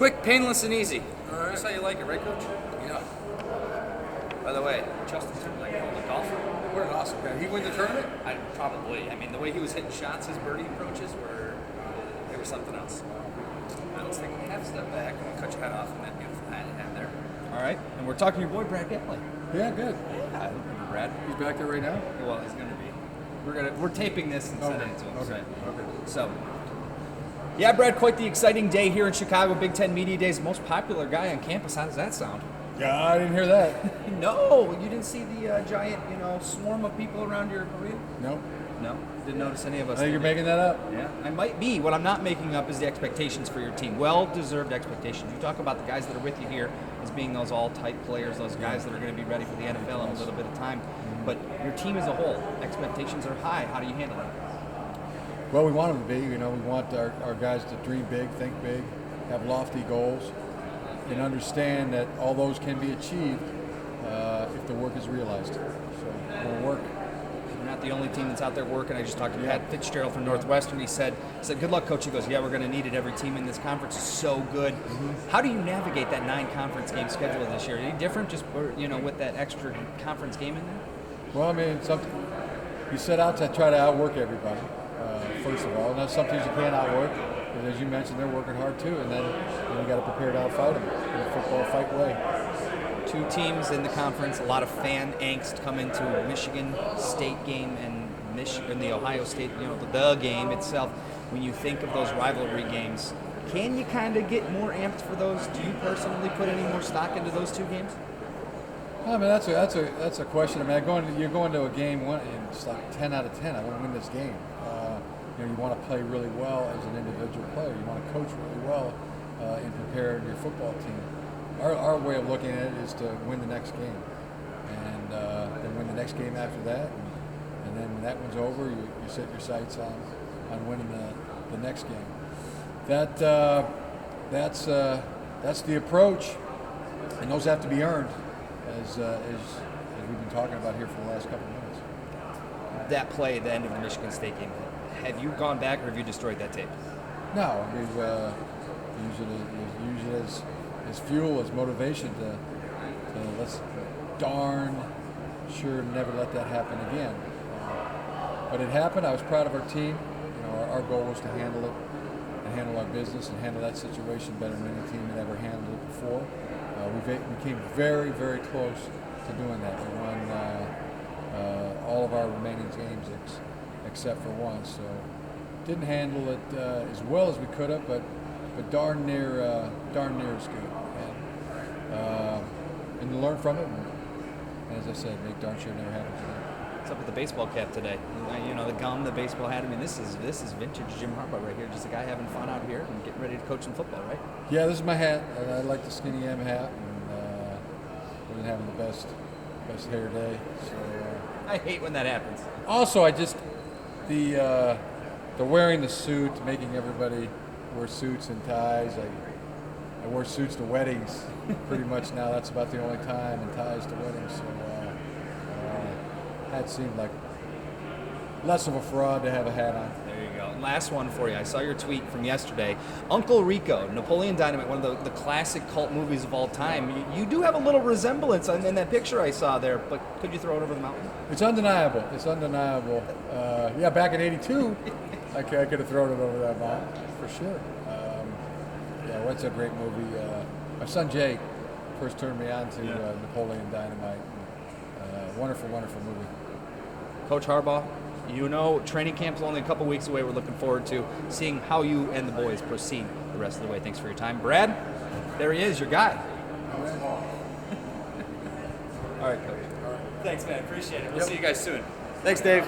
Quick, painless, and easy. All right. That's how you like it, right, Coach? Yeah. By the way, Justin Timberlake called a golfer. What an awesome guy. He win the tournament? Probably. I mean, the way he was hitting shots, his birdie approaches were something else. Let's take a half step back and cut your head off on that beautiful hat you have there. All right, and we're talking to your boy Brad Gatley. Yeah, good. Yeah, I remember Brad. He's back there right now? Well, he's gonna be. We're taping this and sending it to him. Okay. So, yeah, Brad, quite the exciting day here in Chicago. Big Ten Media Days, most popular guy on campus. How does that sound? Yeah, I didn't hear that. No, you didn't see the giant, swarm of people around your arena? Nope. No, didn't notice any of us. I think you're making that up. Yeah, I might be. What I'm not making up is the expectations for your team. Well-deserved expectations. You talk about the guys that are with you here as being those all-type players, those guys that are going to be ready for the NFL in a little bit of time. But your team as a whole, expectations are high. How do you handle that? Well, we want them to be. We want our guys to dream big, think big, have lofty goals, and understand that all those can be achieved if the work is realized. So we'll work. You're not the only team that's out there working. I just talked to Pat Fitzgerald from Northwestern. He said, good luck, Coach. He goes, yeah, we're going to need it. Every team in this conference is so good. Mm-hmm. How do you navigate that 9-conference game schedule this year? Any different just, with that extra conference game in there? Well, I mean, you set out to try to outwork everybody, first of all. Now, some teams you can't outwork. But as you mentioned, they're working hard too. And then you got to prepare to outfight them in a football fight way. 2 teams in the conference, a lot of fan angst come into Michigan State game and the Ohio State, the game itself. When you think of those rivalry games, can you kind of get more amped for those? Do you personally put any more stock into those 2 games? I mean, that's a question. I mean, you're going to a game and it's like 10 out of 10. I want to win this game. You want to play really well as an individual player. You want to coach really well and prepare your football team. Our way of looking at it is to win the next game, and then win the next game after that, and then when that one's over, you set your sights on winning the next game. That's the approach, and those have to be earned, as we've been talking about here for the last couple of minutes. That play at the end of the Michigan State game, have you gone back or have you destroyed that tape? No, we've used it as fuel, as motivation to let's darn sure never let that happen again. But it happened. I was proud of our team. Our goal was to handle it, and handle our business, and handle that situation better than any team had ever handled it before. We came very, very close to doing that. We won all of our remaining games except for one. So didn't handle it as well as we could have, but darn near is good. And to learn from it, and as I said, make darn sure it never happens again. What's up with the baseball cap today? The gum, the baseball hat. I mean, this is vintage Jim Harbaugh right here. Just a guy having fun out here and getting ready to coach some football, right? Yeah, this is my hat. I like the skinny M hat, and we've been having the best hair day. So I hate when that happens. Also, the wearing the suit, making everybody wear suits and ties. I wear suits to weddings pretty much now. That's about the only time, and ties to weddings. So that seemed like less of a fraud to have a hat on. There you go. And last one for you. I saw your tweet from yesterday. Uncle Rico, Napoleon Dynamite, one of the classic cult movies of all time. You do have a little resemblance in that picture I saw there, but could you throw it over the mountain? It's undeniable. Yeah, back in '82, I could have thrown it over that mountain for sure. That's a great movie. My son Jake first turned me on to Napoleon Dynamite. Wonderful, wonderful movie. Coach Harbaugh, training camp's only a couple weeks away. We're looking forward to seeing how you and the boys proceed the rest of the way. Thanks for your time. Brad, there he is, your guy. All right, Coach. All right. Thanks, man. Appreciate it. We'll see you guys soon. Thanks, Dave.